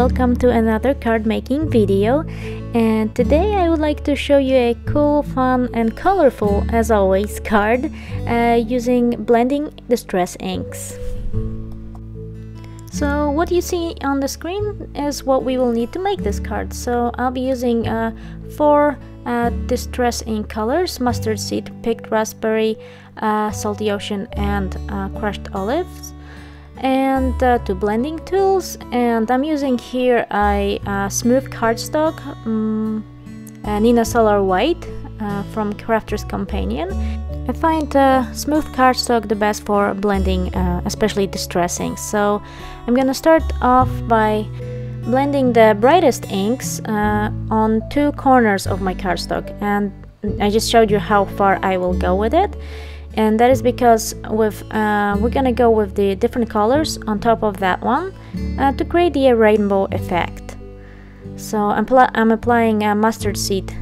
welcome to another card making video, and today I would like to show you a cool, fun and colorful, as always, card using blending distress inks. So what you see on the screen is what we will need to make this card. So I'll be using 4 distress ink colors: mustard seed, picked raspberry, salty ocean and crushed olives, and 2 blending tools. And I'm using here a smooth cardstock, Neenah Solar white from Crafter's Companion. I find smooth cardstock the best for blending, especially distress inks. So I'm gonna start off by blending the brightest inks on 2 corners of my cardstock, and I just showed you how far I will go with it. And that is because we're gonna go with the different colors on top of that one to create the rainbow effect. So I'm applying mustard seed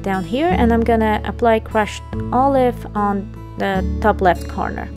down here, and I'm gonna apply crushed olive on the top left corner.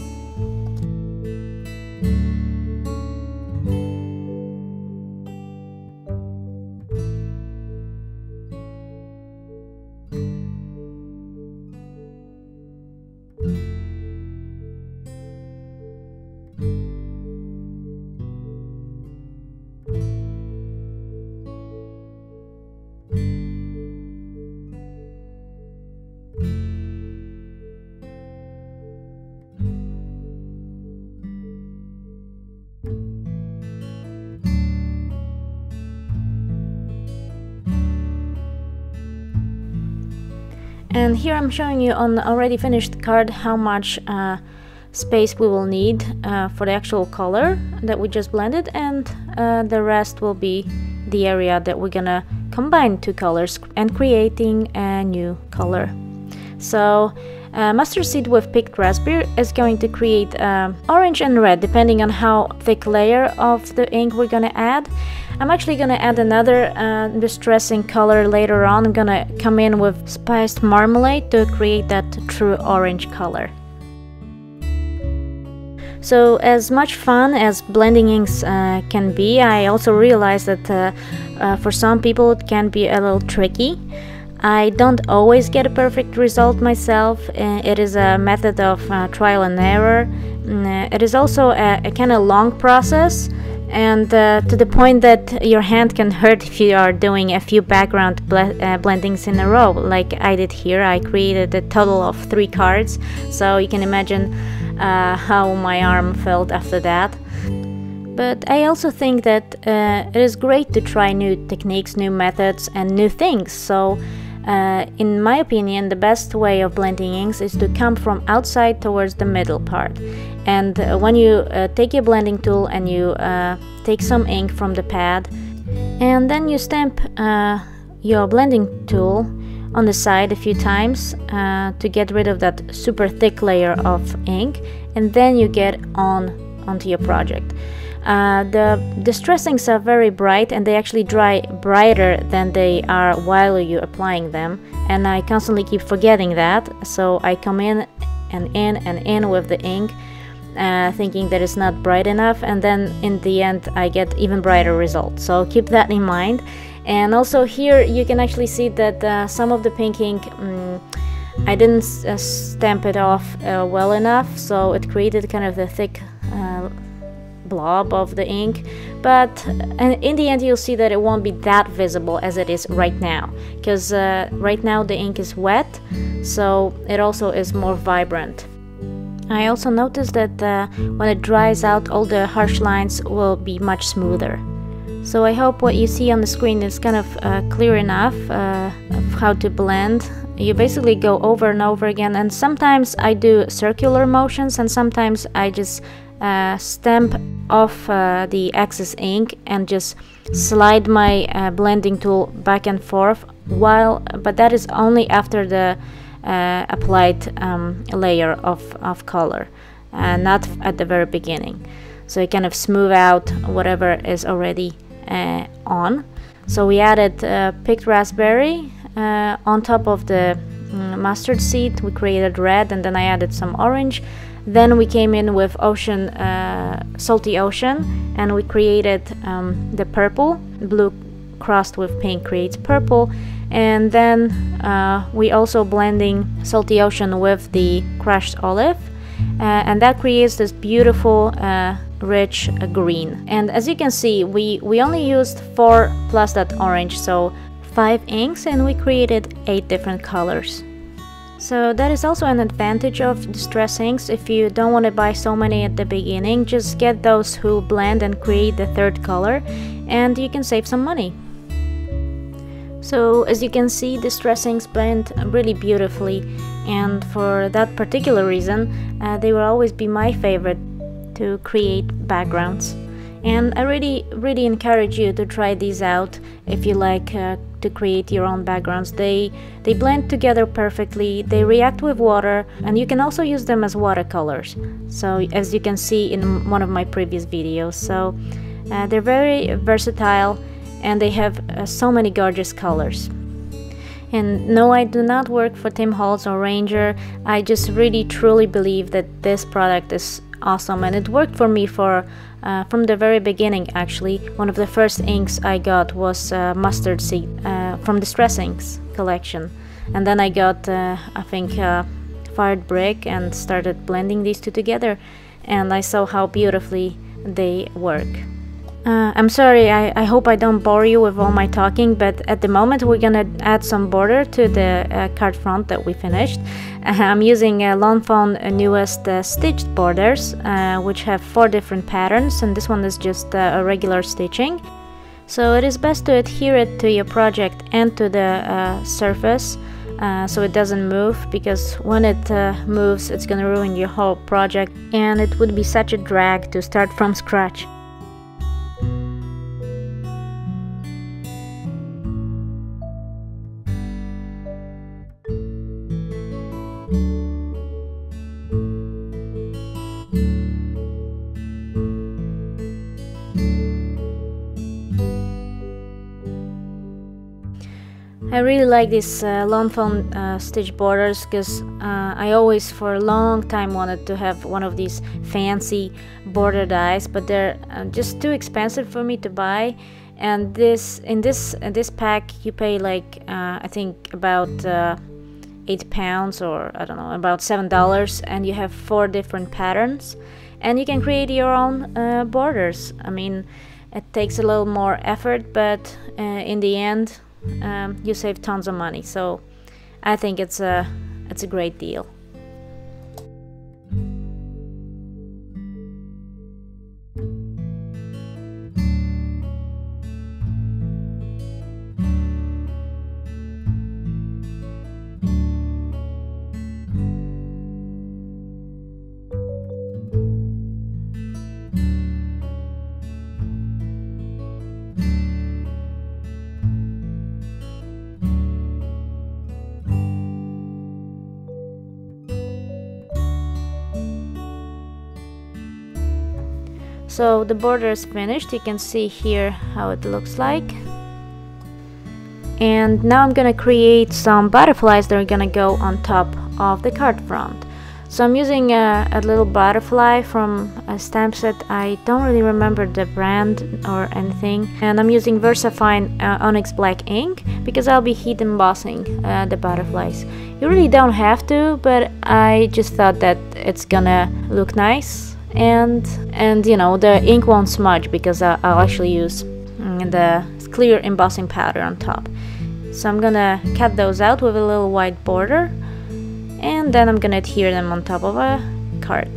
And here I'm showing you on the already finished card how much space we will need for the actual color that we just blended, and the rest will be the area that we're gonna combine 2 colors and creating a new color. So mustard seed with picked raspberry is going to create orange and red depending on how thick layer of the ink we're gonna add. I'm actually gonna add another distressing color later on. I'm gonna come in with spiced marmalade to create that true orange color. So as much fun as blending inks can be, I also realized that for some people it can be a little tricky. I don't always get a perfect result myself. It is a method of trial and error. It is also a kind of long process, and to the point that your hand can hurt if you are doing a few background blendings in a row, like I did here. I created a total of 3 cards, so you can imagine how my arm felt after that. But I also think that it is great to try new techniques, new methods and new things. So in my opinion, the best way of blending inks is to come from outside towards the middle part. And when you take your blending tool and you take some ink from the pad, and then you stamp your blending tool on the side a few times to get rid of that super thick layer of ink, and then you get onto your project. The distress inks are very bright, and they actually dry brighter than they are while you're applying them, and I constantly keep forgetting that. So I come in and in and in with the ink, thinking that it's not bright enough, and then in the end I get even brighter results. So keep that in mind. And also here you can actually see that some of the pink ink, I didn't stamp it off well enough, so it created kind of the thick blob of the ink. But in the end you'll see that it won't be that visible as it is right now, because right now the ink is wet, so it also is more vibrant. I also noticed that when it dries out, all the harsh lines will be much smoother. So I hope what you see on the screen is kind of clear enough of how to blend. You basically go over and over again, and sometimes I do circular motions, and sometimes I just stamp off the excess ink and just slide my blending tool back and forth but that is only after the applied layer of color, not at the very beginning. So you kind of smooth out whatever is already on. So we added picked raspberry on top of the mustard seed. We created red, and then I added some orange. Then we came in with salty ocean, and we created the purple. blue crossed with pink creates purple. And then we also blending Salty Ocean with the crushed olive, and that creates this beautiful rich green. And as you can see, we only used 4 plus that orange, so 5 inks, and we created 8 different colors. So that is also an advantage of distress inks. If you don't want to buy so many at the beginning, just get those who blend and create the 3rd color, and you can save some money. So as you can see, distress inks blend really beautifully, and for that particular reason they will always be my favorite to create backgrounds. And I really encourage you to try these out if you like to create your own backgrounds. They blend together perfectly, they react with water, and you can also use them as watercolors, so as you can see in one of my previous videos. So they're very versatile, and they have so many gorgeous colors. And no, I do not work for Tim Holtz or Ranger. I just really truly believe that this product is awesome, and it worked for me for from the very beginning. Actually, one of the first inks I got was Mustard Seed from Distress Inks collection, and then I got I think Fired Brick and started blending these two together, and I saw how beautifully they work. I'm sorry, I hope I don't bore you with all my talking, but at the moment we're gonna add some border to the card front that we finished. I'm using Lawn Fawn newest stitched borders, which have 4 different patterns, and this one is just a regular stitching. So it is best to adhere it to your project and to the surface, so it doesn't move, because when it moves it's gonna ruin your whole project, and it would be such a drag to start from scratch. I really like these Lawn Fawn stitch borders, because I always for a long time wanted to have one of these fancy border dies, but they're just too expensive for me to buy. And in this pack you pay like I think about £8, or I don't know, about $7, and you have 4 different patterns, and you can create your own borders. I mean, it takes a little more effort, but in the end you save tons of money, so I think it's a great deal. So the border is finished. You can see here how it looks like. And now I'm gonna create some butterflies that are gonna go on top of the card front. So I'm using a little butterfly from a stamp set. I don't really remember the brand or anything. And I'm using VersaFine Onyx Black ink, because I'll be heat embossing the butterflies. You really don't have to, but I just thought that it's gonna look nice. And you know, the ink won't smudge, because I'll actually use the clear embossing powder on top. So I'm gonna cut those out with a little white border, and then I'm gonna adhere them on top of a card.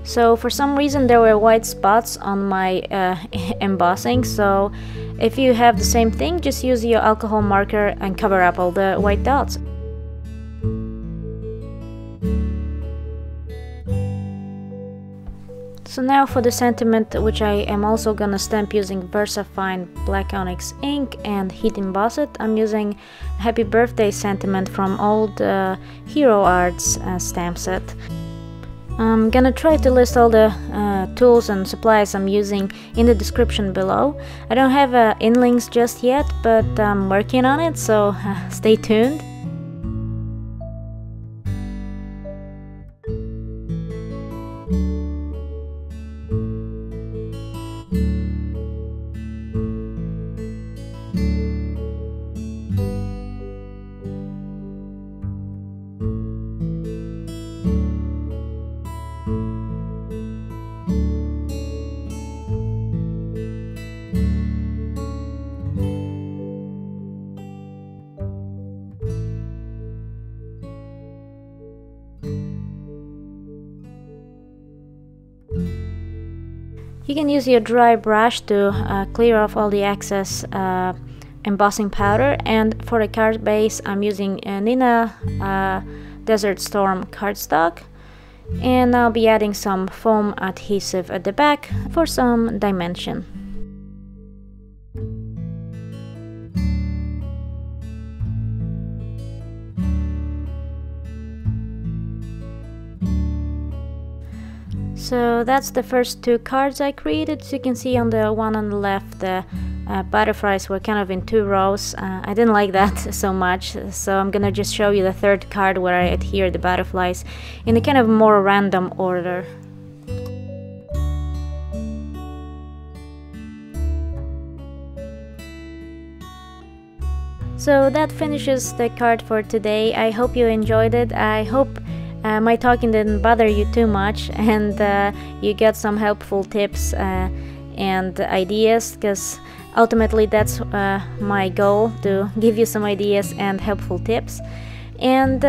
So for some reason there were white spots on my embossing, so if you have the same thing, just use your alcohol marker and cover up all the white dots. So now for the sentiment, which I am also gonna stamp using VersaFine Black Onyx ink and heat emboss it. I'm using Happy Birthday sentiment from old Hero Arts stamp set. I'm gonna try to list all the tools and supplies I'm using in the description below. I don't have in links just yet, but I'm working on it, so stay tuned. You can use your dry brush to clear off all the excess embossing powder, and for the card base I'm using Neenah Desert Storm cardstock, and I'll be adding some foam adhesive at the back for some dimension. So that's the first two cards I created. As you can see on the one on the left, the butterflies were kind of in two rows. I didn't like that so much, so I'm gonna just show you the third card where I adhere the butterflies in a kind of more random order. So that finishes the card for today. I hope you enjoyed it. I hope my talking didn't bother you too much, and you got some helpful tips and ideas, because ultimately that's my goal, to give you some ideas and helpful tips. And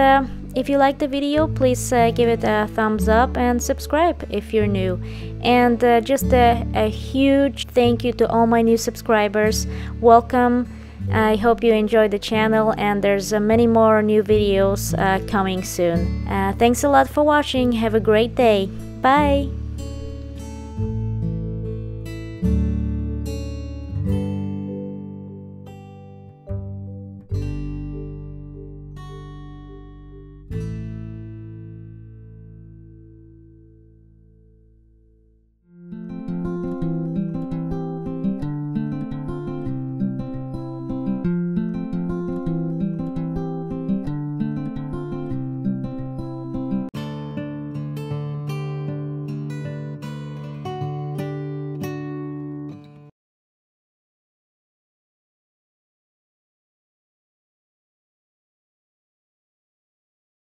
if you liked the video, please give it a thumbs up and subscribe if you're new. And just a huge thank you to all my new subscribers. Welcome. I hope you enjoyed the channel, and there's many more new videos coming soon. Thanks a lot for watching. Have a great day. Bye!